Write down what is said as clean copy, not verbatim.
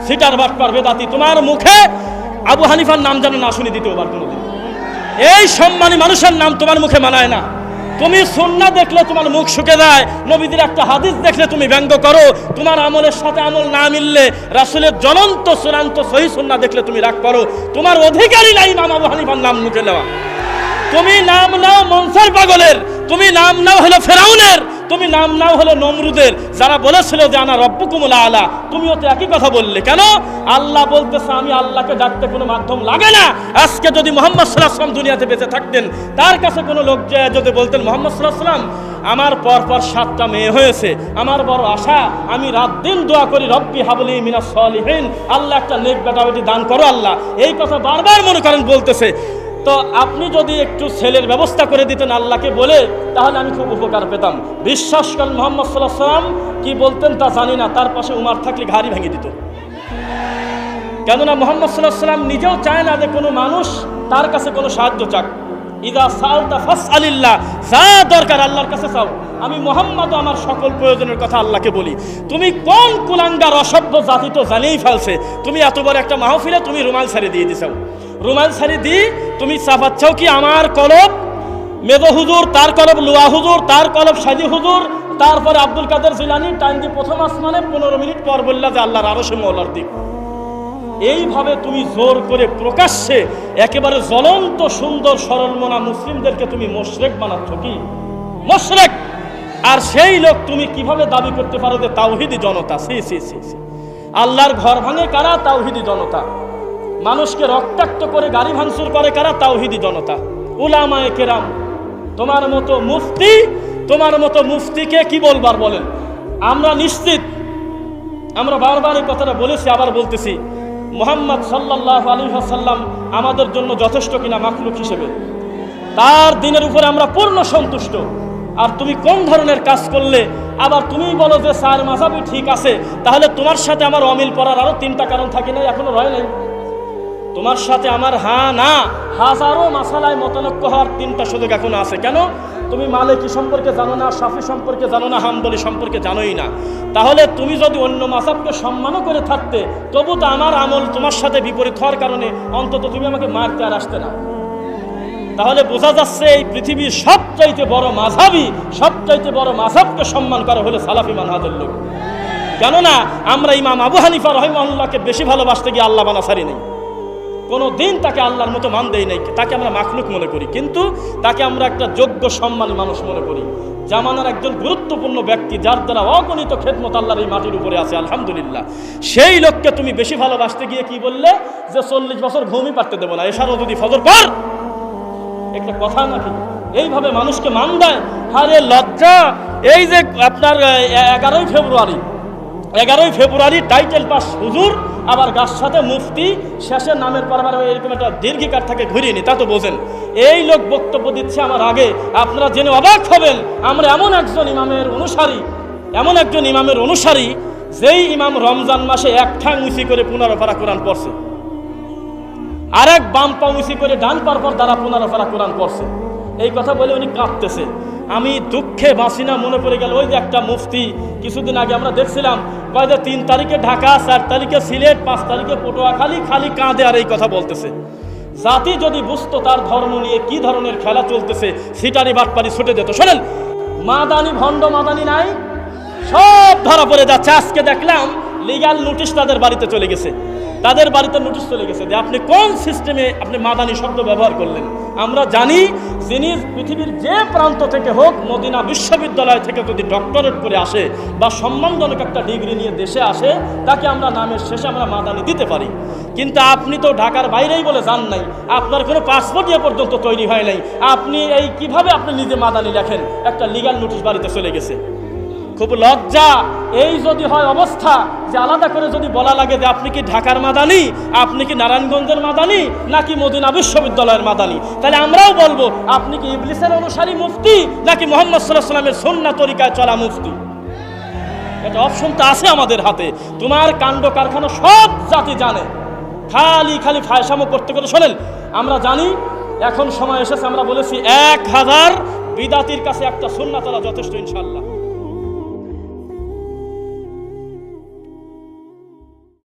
Seater বাটপার বেদাতি, তোমার মুখে আবু হানিফার নাম যেন না শুনি দ্বিতীয়বার কোনোদিন। এই সম্মানী মানুষের নাম তোমার মুখে মানায় না। তুমি সুন্নাহ দেখলে তোমার মুখ শুকে যায়, নবীদের একটা হাদিস দেখলে তুমি ব্যঙ্গ করো, তোমার আমলের সাথে আমল না মিললে রাসূলের জ্বলন্ত চূড়ান্ত সহিহ সুন্নাহ দেখলে তুমি রাগ করো। তোমার অধিকারই নাই ইমাম আবু হানিফার নাম মুখে নেওয়া। তুমি নাম নাও মনসার পাগলের, তুমি নাম নাও হলো ফেরাউনের, তুমি নাম নাও হলো নমরুদের, যারা বলেছিল যে আনা রব্বুকুমুল আলা। তুমিও তো একই কথা বললে কেন? আল্লাহ বলতেছে আমি আল্লাহকে ডাকতে কোনো মাধ্যম লাগে না। আজকে যদি মুহাম্মদ সাল্লাল্লাহু আলাইহি ওয়াসাল্লাম দুনিয়াতে বেঁচে থাকতেন, তার কাছে কোনো লোক যদি বলতেন মুহাম্মদ সাল্লাল্লাহু আলাইহি ওয়াসাল্লাম আমার পরপর 7টা মেয়ে হয়েছে, আমার বড় আশা, আমি রাত দিন দোয়া করি রব্বি হাবলি মিনাস সলিহিন, আল্লাহ একটা নেক বেটা বেটি দান করো আল্লাহ, এই কথা বারবার মনে করেন বলতেছে। তো আপনি যদি একটু ছেলের ব্যবস্থা করে দিতেন আল্লাহকে বলে, তাহলে আমি খুব উপকার পেতাম। বিশ্বাস করেন মুহাম্মদ সাল্লাল্লাহু আলাইহি ওয়াসাল্লাম কি বলতেন তা জানি না, তার পাশে উমর থাকলে ঘাড়ি ভেঙে দিত। কেননা মুহাম্মদ সাল্লাল্লাহু আলাইহি ওয়াসাল্লাম নিজেও চায় না যে কোনো মানুষ তার কাছে কোনো সাহায্য চাক। ইদা সালতা ফাসআলিল্লাহ, যা দরকার আল্লাহর কাছে চাও। আমি মুহাম্মদ আমার সকল প্রয়োজনের কথা আল্লাহকে বলি। তুমি কোন কুলাঙ্গার অসভ্য জাতি তো জানিয়েই ফেলছে, তুমি এত বড় একটা মাহফিলে তুমি রুমাল ছাড়ি দিয়ে দিছাও, রুমাল ছাড়ি দি তুমি চাপাচ্ছাও কি আমার কলব মেদো হুজুর, তার কলব লুয়া হুজুর, তার কলব সাজি হুজুর, তারপরে আব্দুল কাদের জিলানী টাইম দি প্রথম আসমানে 15 মিনিট পর বললা যে আল্লাহর আরশে মওলার দিক। এইভাবে তুমি জোর করে প্রকাশ্যে একেবারে জ্বলন্ত সুন্দর সরলমনা মুসলিমদেরকে তুমি মুশরিক বানাচ্ছ। কি মুশরিক? আর সেই লোক তুমি কিভাবে দাবি করতে পারো যে তাওহীদি জনতা? সি সি সি সি, আল্লাহর ঘর ভাঙে কারা? তাওহীদি জনতা। মানুষকে রক্তাক্ত করে গাড়ি ভাঙচুর করে কারা? তাওহীদি জনতা। উলামায়ে কেরাম, তোমার মতো মুফতি, তোমার মতো মুফতিকে কি বলবার বলেন? আমরা নিশ্চিত, আমরা বারবার এই কথাটা বলেছি, আবার বলতেছি, মুহাম্মদ সাল্লাল্লাহু আলাইহি ওয়াসাল্লাম আমাদের জন্য যথেষ্ট কিনা মাখলুক হিসেবে, তার দিনের উপরে আমরা পূর্ণ সন্তুষ্ট। আর তুমি কোন ধরনের কাজ করলে আবার তুমি বলো যে চার মাযহাবই ঠিক আছে, তাহলে তোমার সাথে আমার অমিল পড়ার আরো 3টা কারণ থাকে নাই, এখনো রয় নাই। তোমার সাথে আমার হ্যাঁ না হাজারো মাসালায় মতানৈক্য হওয়ার 3টা সুযোগ এখনো আছে। কেন? তুমি মালিকি সম্পর্কে জানো না, শাফি সম্পর্কে জানো না, হাম্বলি সম্পর্কে জানোই না। তাহলে তুমি যদি অন্য মাযহাবকে সম্মানও করে থাকতে, তবু তো আমার আমল তোমার সাথে বিপরীত হওয়ার কারণে অন্তত তুমি আমাকে মারতে আর আসতে না। তাহলে বোঝা যাচ্ছে এই পৃথিবীর সবচাইতে বড় মাযহাবই, সবচাইতে বড় মাযহাবকে সম্মান করা হলো সালাফি মানহাজের লোক। কেননা আমরা ইমাম আবু হানিফা রাহিমাহুল্লাহকে বেশি ভালোবাসতে গিয়ে আল্লাহ বানা ছাড়ি নেই, কোনো দিন তাকে আল্লাহর মতো মান দেই নাই। তাকে আমরা মাখলুক মনে করি, কিন্তু তাকে আমরা একটা যোগ্য সম্মানী মানুষ মনে করি, জামানার একজন গুরুত্বপূর্ণ ব্যক্তি, যার দ্বারা অগণিত খেদমত আল্লাহর এই মাটির উপরে আছে আলহামদুলিল্লাহ। সেই লোককে তুমি বেশি ভালোবাসতে গিয়ে কি বললে যে 40 বছর ঘুমই পারতে দেবো না, এছাড়াও যদি ফজর পর, একটা কথা নাকি? এইভাবে মানুষকে মান দেয়। আরে লজ্জা! এই যে আপনার 11ই ফেব্রুয়ারি টাইটেল পাস হুজুর, আবার গাছ সাথে মুফতি, শেষে নামের পর এরকম একটা দীর্ঘিকার থাকে ঘুরিয়ে নি, তা তো বোঝেন। এই লোক বক্তব্য দিচ্ছে আমার আগে, আপনারা জেনে অবাক হবেন আমরা এমন একজন ইমামের অনুসারী, যেই ইমাম রমজান মাসে এক ঠাং উঁচি করে 15 পারা কোরআন পড়ছে, আরেক বাম পা উঁচি করে ডান পার পর দ্বারা 15 পারা কোরআন পড়ছে। এই কথা বলে উনি কাঁদতেছে। আমি দুঃখে বাঁচি না, মনে পড়ে গেল ওই যে একটা মুফতি কিছুদিন আগে আমরা দেখছিলাম, কয় যে 3 তারিখে ঢাকা, 4 তারিখে সিলেট, 5 তারিখে পটুয়াখালী, খালি কাঁদে আর এই কথা বলতেছে। জাতি যদি বুঝতো তার ধর্ম নিয়ে কি ধরনের খেলা চলতেছে, সিটারি বাটপারি ছুটে যেত। শোনেন, মাদানি ভণ্ড মাদানি নাই, সব ধরা পড়ে যাচ্ছে। আজকে দেখলাম লিগ্যাল নোটিশ তাদের বাড়িতে চলে গেছে, তাদের বাড়িতে নোটিশ চলে গেছে যে আপনি কোন সিস্টেমে আপনি মাদানি শব্দ ব্যবহার করলেন। আমরা জানি যিনি পৃথিবীর যে প্রান্ত থেকে হোক, মদিনা বিশ্ববিদ্যালয় থেকে যদি ডক্টরেট করে আসে বা সম্মানজনক একটা ডিগ্রি নিয়ে দেশে আসে, তাকে আমরা নামের শেষে আমরা মাদানি দিতে পারি। কিন্তু আপনি তো ঢাকার বাইরেই বলে যান নাই, আপনার কোনো পাসপোর্ট এ পর্যন্ত তৈরি হয় নাই, আপনি এই কিভাবে আপনি নিজে মাদানি লেখেন? একটা লিগ্যাল নোটিশ বাড়িতে চলে গেছে। খুব লজ্জা। এই যদি হয় অবস্থা যে আলাদা করে যদি বলা লাগে যে আপনি কি ঢাকার মাদানি, আপনি কি নারায়ণগঞ্জের মাদানি, নাকি মদিনা বিশ্ববিদ্যালয়ের মাদানি, তাহলে আমরাও বলবো আপনি কি ইবলিসের অনুসারী মুফতি, নাকি মুহাম্মদ সাল্লাল্লাহু আলাইহি ওয়াসাল্লামের সুন্নাহ তরিকায় চলা মুফতি। এটা অপশন তো আছে আমাদের হাতে। তোমার কাণ্ড কারখানা সব জাতি জানে, খালি ফায়সামো করতে করতে। শোনেন, আমরা জানি এখন সময় এসেছে, আমরা বলেছি 1000 বিদাতির কাছে একটা সুন্নাহ তোলা যথেষ্ট ইনশাআল্লাহ।